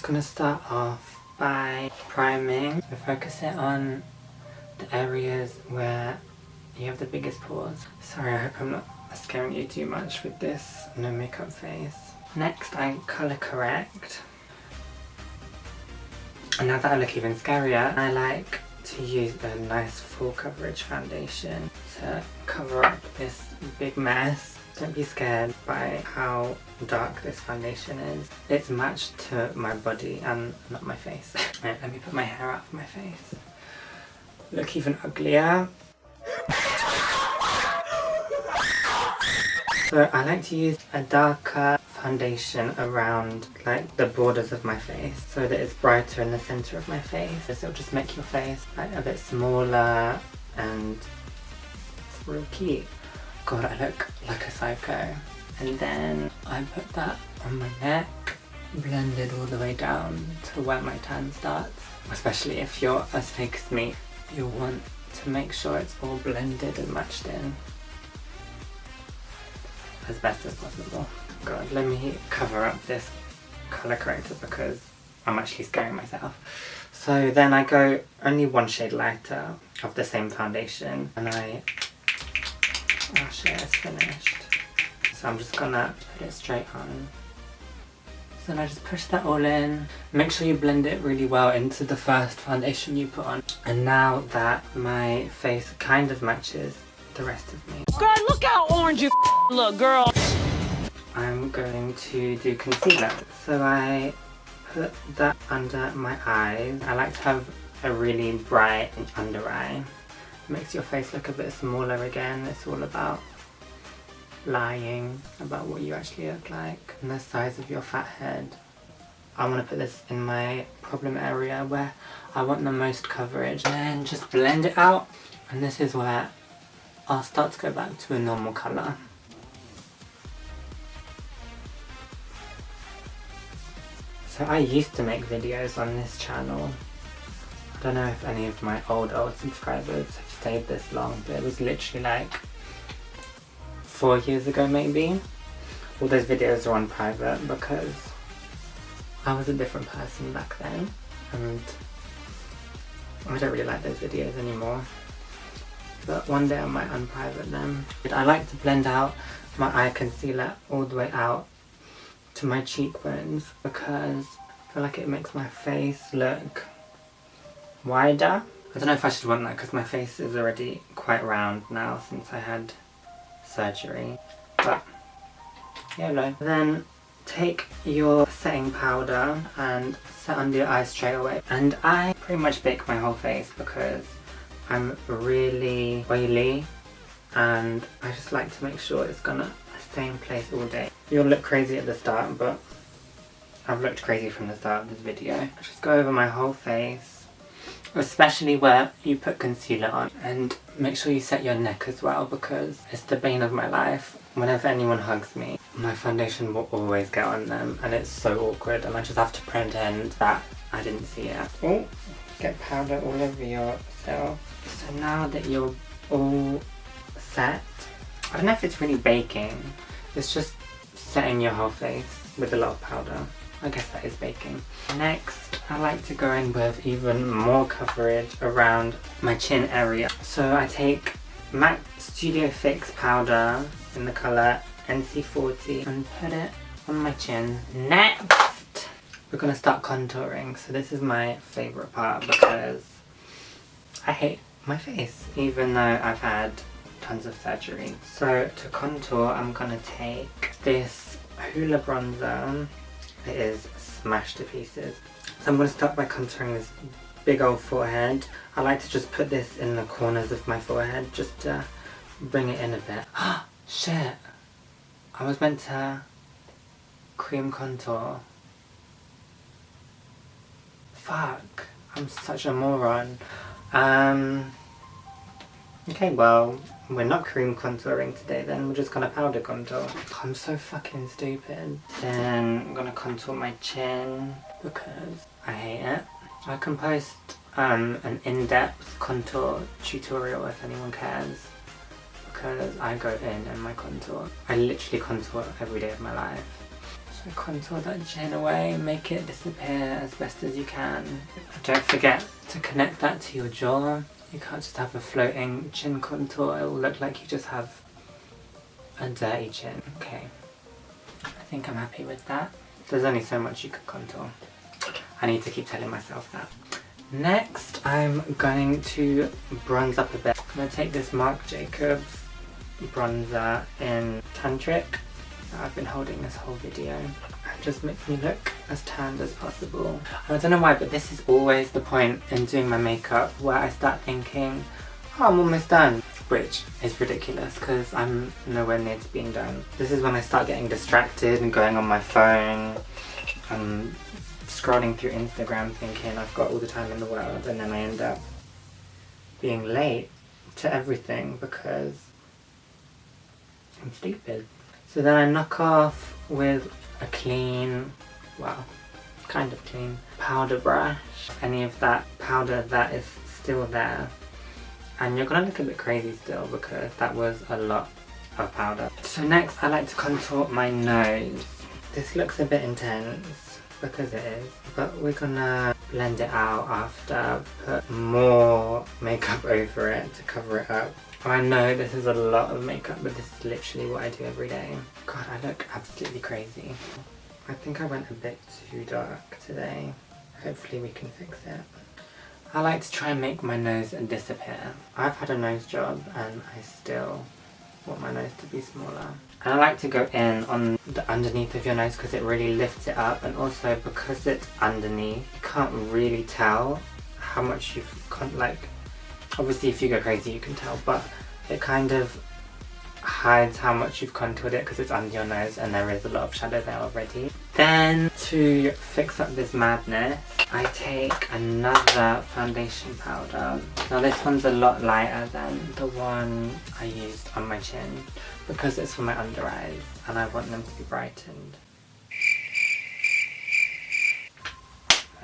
gonna start off by priming. So focus it on the areas where you have the biggest pores. Sorry, I hope I'm not scaring you too much with this no makeup face. Next, I colour correct. And now that I look even scarier, I like to use a nice full coverage foundation to cover up this big mess. Don't be scared by how dark this foundation is. It's matched to my body and not my face. Right, let me put my hair out of my face. Look even uglier. So I like to use a darker foundation around like the borders of my face so that it's brighter in the centre of my face. This will just make your face like a bit smaller and real cute. God, I look like a psycho. And then I put that on my neck, blended all the way down to where my tan starts. Especially if you're as fake as me, you'll want to make sure it's all blended and matched in as best as possible. God, let me cover up this colour corrector because I'm actually scaring myself. So then I go only one shade lighter of the same foundation and oh shit, it's finished. So I'm just gonna put it straight on. So then I just push that all in. Make sure you blend it really well into the first foundation you put on. And now that my face kind of matches the rest of me. Girl, look how orange you look, girl. I'm going to do concealer. So I put that under my eyes. I like to have a really bright under eye. Makes your face look a bit smaller again. It's all about lying about what you actually look like and the size of your fat head. I want to put this in my problem area where I want the most coverage and then just blend it out, and this is where I'll start to go back to a normal colour. So I used to make videos on this channel. I don't know if any of my old subscribers have stayed this long, but it was literally like 4 years ago maybe. All those videos are on private because I was a different person back then and I don't really like those videos anymore. But one day I might unprivate them. I like to blend out my eye concealer all the way out to my cheekbones because I feel like it makes my face look wider. I don't know if I should want that because my face is already quite round now since I had surgery, but YOLO. Then take your setting powder and set under your eyes straight away. And I pretty much bake my whole face because I'm really oily and I just like to make sure it's gonna stay in place all day. You'll look crazy at the start, but I've looked crazy from the start of this video. I just go over my whole face, especially where you put concealer on, and make sure you set your neck as well because it's the bane of my life. Whenever anyone hugs me, my foundation will always get on them and it's so awkward and I just have to pretend that I didn't see it. Oh, get powder all over yourself. So now that you're all set, I don't know if it's really baking, it's just setting your whole face with a lot of powder. I guess that is baking. Next, I like to go in with even more coverage around my chin area. So I take MAC Studio Fix powder in the colour NC40 and put it on my chin. Next, we're going to start contouring. So this is my favourite part because I hate my face, even though I've had tons of surgery. So to contour, I'm going to take this Hoola bronzer. It is smashed to pieces. So I'm going to start by contouring this big old forehead. I like to just put this in the corners of my forehead just to bring it in a bit. Shit! I was meant to cream contour. Fuck! I'm such a moron. Okay, well, we're not cream contouring today then, we're just gonna powder contour. I'm so fucking stupid. Then I'm gonna contour my chin because I hate it. I can post an in-depth contour tutorial if anyone cares because I go in my contour. I literally contour every day of my life. So So contour that chin away, make it disappear as best as you can. Don't forget to connect that to your jaw. You can't just have a floating chin contour, it will look like you just have a dirty chin. Okay, I think I'm happy with that. There's only so much you could contour. I need to keep telling myself that. Next, I'm going to bronze up a bit. I'm going to take this Marc Jacobs bronzer in Tantric that I've been holding this whole video. It just makes me look as tanned as possible. I don't know why, but this is always the point in doing my makeup where I start thinking, oh, I'm almost done. Which is ridiculous because I'm nowhere near to being done. This is when I start getting distracted and going on my phone and scrolling through Instagram thinking I've got all the time in the world, and then I end up being late to everything because I'm stupid. So then I knock off with a clean, well, kind of clean, powder brush. Any of that powder that is still there. And you're gonna look a bit crazy still because that was a lot of powder. So next I like to contour my nose. This looks a bit intense because it is, but we're gonna blend it out after I've put more makeup over it to cover it up. I know this is a lot of makeup, but this is literally what I do every day. God, I look absolutely crazy. I think I went a bit too dark today. Hopefully we can fix it. I like to try and make my nose disappear. I've had a nose job and I still want my nose to be smaller. And I like to go in on the underneath of your nose because it really lifts it up, and also because it's underneath, you can't really tell how much you've like, obviously if you go crazy you can tell, but it kind of hides how much you've contoured it because it's under your nose and there is a lot of shadow there already. Then to fix up this madness, I take another foundation powder. Now this one's a lot lighter than the one I used on my chin because it's for my under eyes and I want them to be brightened.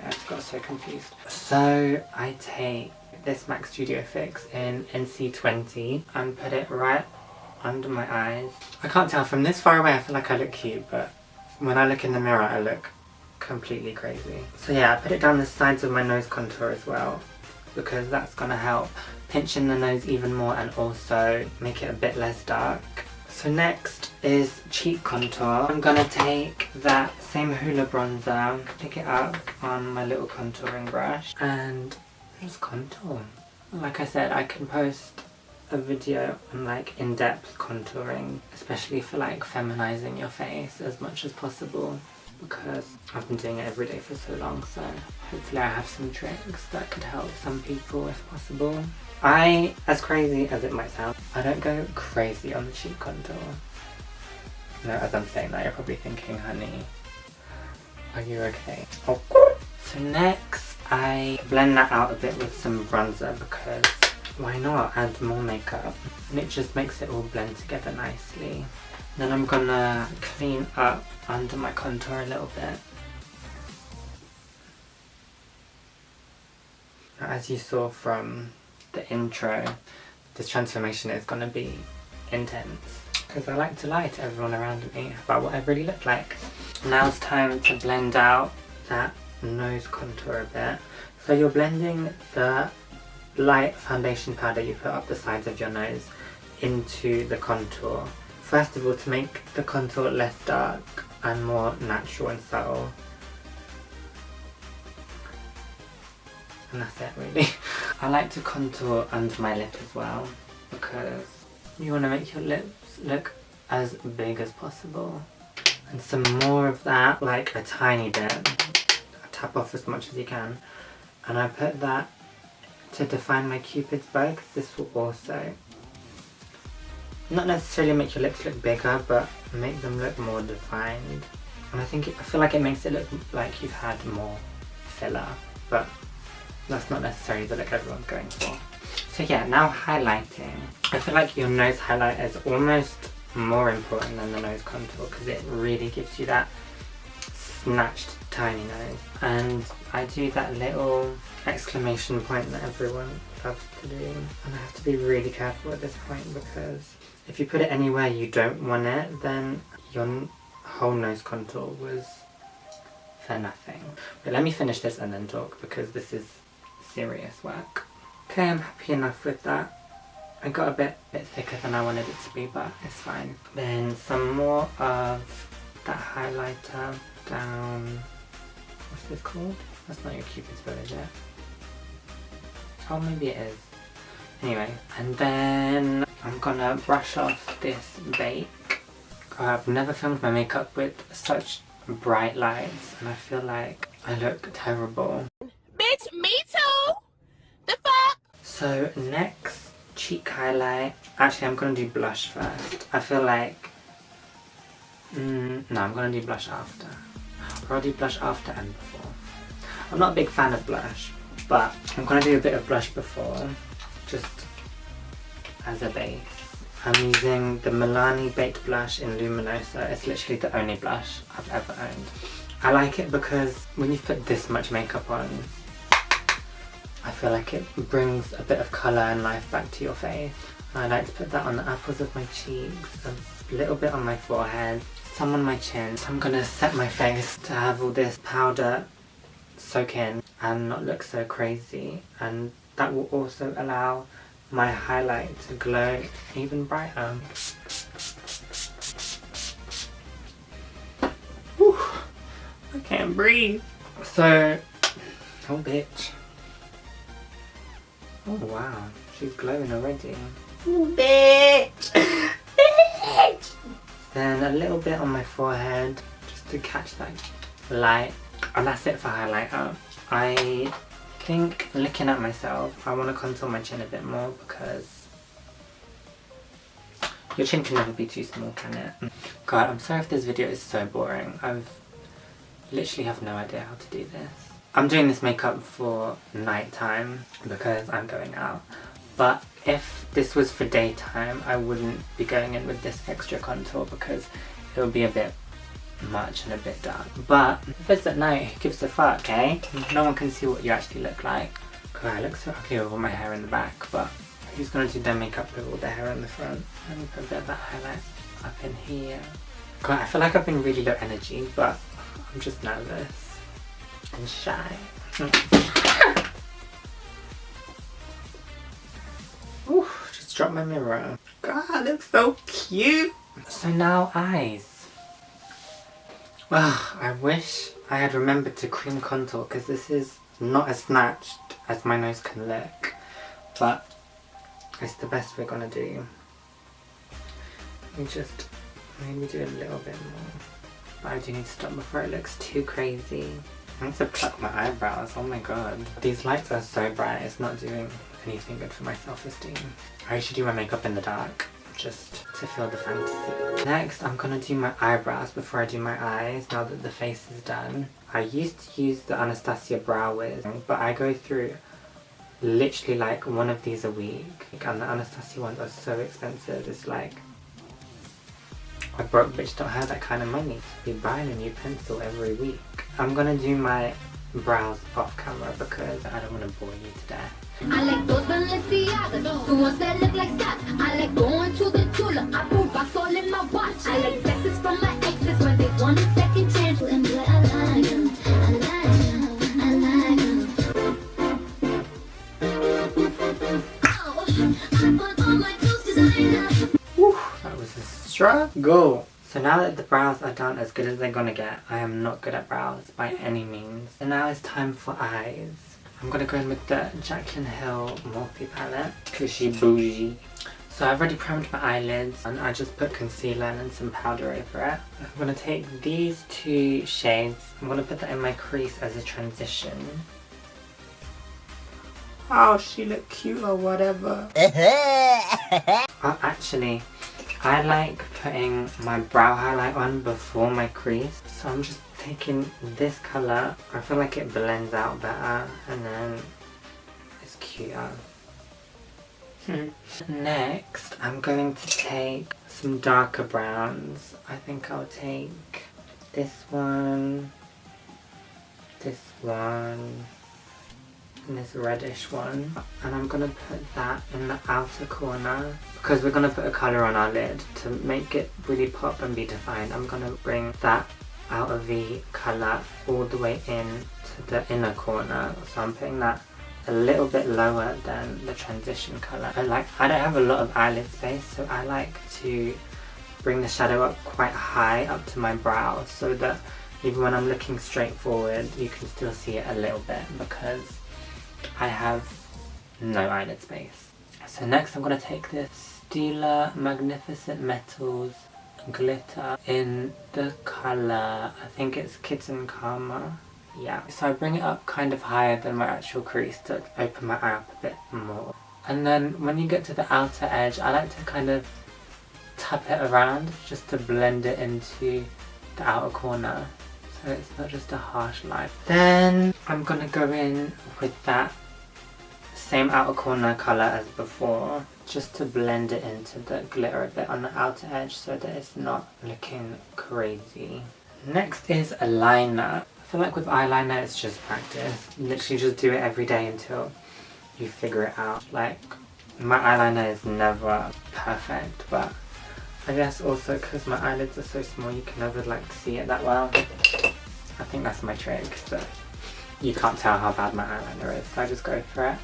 I just got so confused. So I take this MAC Studio Fix in NC20 and put it right under my eyes. I can't tell from this far away, I feel like I look cute, but when I look in the mirror I look completely crazy. So yeah, I put it down the sides of my nose contour as well because that's gonna help pinch in the nose even more and also make it a bit less dark. So next is cheek contour. I'm gonna take that same Hoola bronzer, pick it up on my little contouring brush and just contour. Like I said, I can post a video on like in-depth contouring, especially for like feminizing your face as much as possible because I've been doing it every day for so long, so hopefully I have some tricks that could help some people if possible. As crazy as it might sound, I don't go crazy on the cheek contour. No, as I'm saying that you're probably thinking, honey, are you okay? Oh. So next I blend that out a bit with some bronzer because why not add more makeup, and it just makes it all blend together nicely. Then I'm gonna clean up under my contour a little bit. Now, as you saw from the intro, this transformation is gonna be intense because I like to lie to everyone around me about what I really look like. Now it's time to blend out that nose contour a bit. So you're blending the light foundation powder you put up the sides of your nose into the contour. First of all, to make the contour less dark and more natural and subtle. And that's it really. I like to contour under my lip as well because you want to make your lips look as big as possible. And some more of that, like a tiny bit. Tap off as much as you can. And I put that to define my cupid's bow because this will also not necessarily make your lips look bigger but make them look more defined, and I feel like it makes it look like you've had more filler, but that's not necessarily the look everyone's going for. So yeah, now highlighting. I feel like your nose highlight is almost more important than the nose contour because it really gives you that snatched tiny nose, and I do that little exclamation point that everyone loves to do, and I have to be really careful at this point because if you put it anywhere you don't want it, then whole nose contour was for nothing. But let me finish this and then talk, because this is serious work. Okay, I'm happy enough with that. I got a bit thicker than I wanted it to be, but it's fine. Then some more of that highlighter down, what's this called? That's not your Cupid's bow, is it? Oh, maybe it is. Anyway, and then I'm gonna brush off this bake. I've never filmed my makeup with such bright lights, and I feel like I look terrible. Bitch, me too. The fuck? So next, cheek highlight. Actually, I'm gonna do blush first. I feel like... no, I'm gonna do blush after. Or I'll do blush after and before. I'm not a big fan of blush, but I'm gonna do a bit of blush before, just as a base. I'm using the Milani Baked Blush in Luminosa. It's literally the only blush I've ever owned. I like it because when you've put this much makeup on, I feel like it brings a bit of colour and life back to your face. I like to put that on the apples of my cheeks, a little bit on my forehead, some on my chin. So I'm gonna set my face to have all this powder soak in and not look so crazy, and that will also allow my highlight to glow even brighter. Whew, I can't breathe. So, oh bitch. Oh wow, she's glowing already. Oh bitch! Bitch! Then a little bit on my forehead, just to catch that light. And that's it for highlighter. I think, looking at myself, I want to contour my chin a bit more, because your chin can never be too small, can it? God, I'm sorry if this video is so boring. I've literally have no idea how to do this. I'm doing this makeup for nighttime because I'm going out, but if this was for daytime, I wouldn't be going in with this extra contour because it would be a bit much and a bit dark. But if it's at night, who gives a fuck, eh? No one can see what you actually look like. God, I look so ugly with all my hair in the back, but who's gonna do their makeup with all the hair in the front? Let me put a bit of that highlight up in here. God, I feel like I've been really low energy, but I'm just nervous and shy. Ooh, just dropped my mirror. God, I look so cute. So now eyes. Well, I wish I had remembered to cream contour, because this is not as snatched as my nose can look, but it's the best we're gonna do. Let me just maybe do a little bit more, but I do need to stop before it looks too crazy. I need to pluck my eyebrows, oh my god. These lights are so bright, it's not doing anything good for my self-esteem. I usually do my makeup in the dark, just to feel the fantasy. Next, I'm gonna do my eyebrows before I do my eyes, now that the face is done. I used to use the Anastasia Brow Wiz, but I go through literally like one of these a week. And the Anastasia ones are so expensive, it's like, a broke bitch don't have that kind of money to be buying a new pencil every week. I'm gonna do my brows off camera because I don't want to bore you to death. I like those Balenciagas, the ones that look like socks. I like going to the Tula, I put rocks all in my watch. I like texts from my exes when they want a second chance. And boy, I like them, I like them, I like them. Oh, I put all my clothes designer. Whew, that was a struggle. So now that the brows are done as good as they're gonna get, I am not good at brows by any means. And now it's time for eyes. I'm gonna go in with the Jaclyn Hill Morphe palette because she's bougie. So I've already primed my eyelids and I just put concealer and some powder over it. I'm gonna take these two shades, I'm gonna put that in my crease as a transition. Oh, she look cute or whatever. Actually, I like putting my brow highlight on before my crease. So I'm just taking this colour. I feel like it blends out better and then it's cuter. Next, I'm going to take some darker browns. I think I'll take this one, and this reddish one. And I'm gonna put that in the outer corner because we're gonna put a colour on our lid to make it really pop and be defined. I'm gonna bring that outer V colour all the way in to the inner corner. So I'm putting that a little bit lower than the transition colour. I don't have a lot of eyelid space, so I like to bring the shadow up quite high up to my brow so that even when I'm looking straight forward you can still see it a little bit because I have no eyelid space. So next I'm going to take this Stila Magnificent Metals glitter in the colour, I think it's Kitten Karma. Yeah, so I bring it up kind of higher than my actual crease to open my eye up a bit more. And then when you get to the outer edge, I like to kind of tap it around just to blend it into the outer corner so it's not just a harsh line. Then I'm gonna go in with that same outer corner colour as before just to blend it into the glitter a bit on the outer edge so that it's not looking crazy. Next is a liner. I feel like with eyeliner it's just practice. Literally just do it every day until you figure it out. Like, my eyeliner is never perfect, but I guess also because my eyelids are so small you can never like see it that well. I think that's my trick, so you can't tell how bad my eyeliner is, so I just go for it.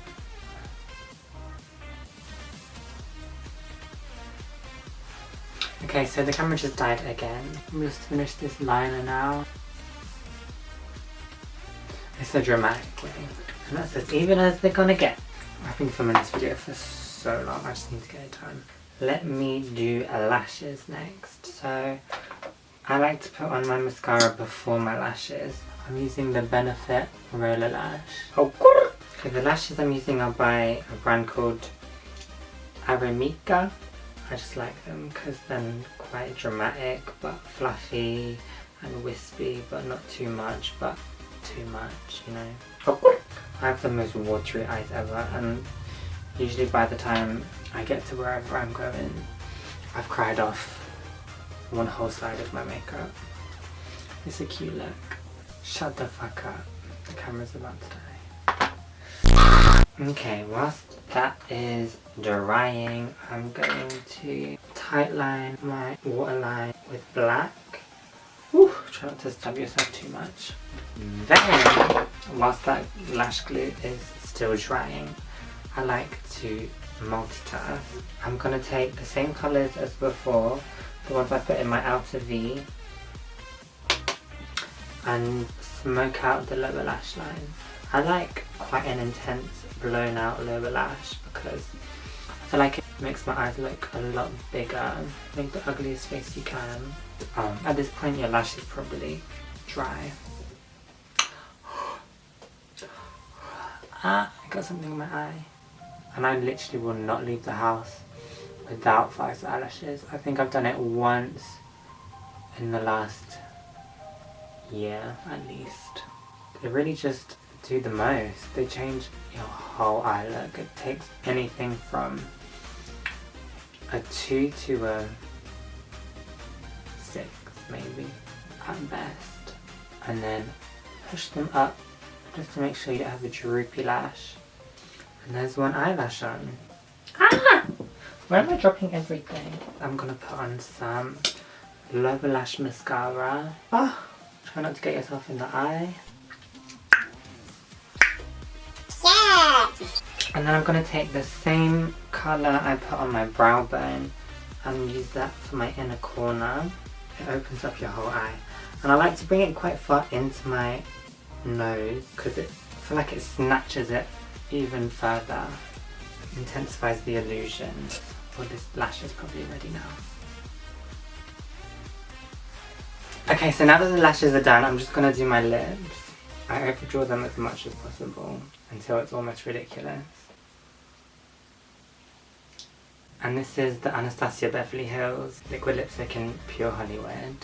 Okay, so the camera just died again. I'm just finish this liner now. It's a dramatic way. And that's as even as they're gonna get. I've been filming this video for so long, I just need to get it done. Let me do lashes next. So I like to put on my mascara before my lashes. I'm using the Benefit Roller Lash. Okay, the lashes I'm using are by a brand called Aramika. I just like them because they're quite dramatic but fluffy and wispy, but not too much, but too much, you know. I have the most watery eyes ever, and usually by the time I get to wherever I'm going, I've cried off one whole side of my makeup. It's a cute look. Shut the fuck up. The camera's about to die. Okay, whilst that is drying, I'm going to tightline my waterline with black. Whew, try not to stab yourself too much. Then, whilst that lash glue is still drying, I like to multitask. I'm going to take the same colours as before, the ones I put in my outer V, and smoke out the lower lash line. I like quite an intense blown out lower lash because I feel like it makes my eyes look a lot bigger. Make the ugliest face you can. At this point your lash is probably dry. I got something in my eye. And I literally will not leave the house without false eyelashes. I think I've done it once in the last year at least. They really just do the most. They change your whole eye look. It takes anything from a 2 to a 6 maybe at best. And then push them up just to make sure you don't have a droopy lash. And there's one eyelash on. Ah! Where am I dropping everything? I'm gonna put on some lower lash mascara. Oh, try not to get yourself in the eye. Yeah! And then I'm gonna take the same colour I put on my brow bone and use that for my inner corner. It opens up your whole eye. And I like to bring it quite far into my nose because I feel like it snatches it even further, intensifies the illusion. Well, this lash is probably ready now. Okay, so now that the lashes are done, I'm just gonna do my lips. I overdraw them as much as possible until it's almost ridiculous. And this is the Anastasia Beverly Hills Liquid Lipstick in Pure Hollywood.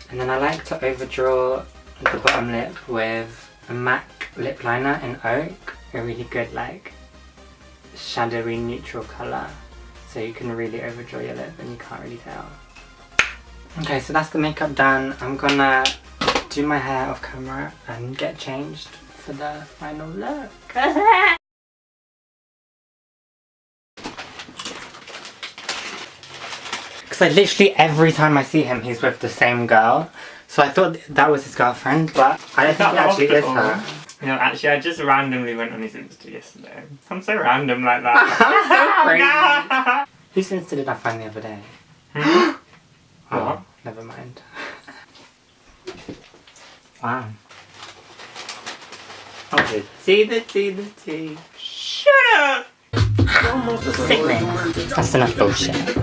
And then I like to overdraw the bottom lip with a MAC lip liner in Oak. A really good like shadowy neutral colour. So you can really overdraw your lip and you can't really tell. Okay, so that's the makeup done. I'm gonna do my hair off camera and get changed for the final look. Because like literally every time I see him he's with the same girl. So I thought that was his girlfriend, but I don't think it actually is her. No, actually I just randomly went on his Insta yesterday. I'm so random like that. I'm so crazy. Whose Insta did I find the other day? Oh, never mind. Wow. Oh, the tea. Shut up! Sickening. That's enough bullshit.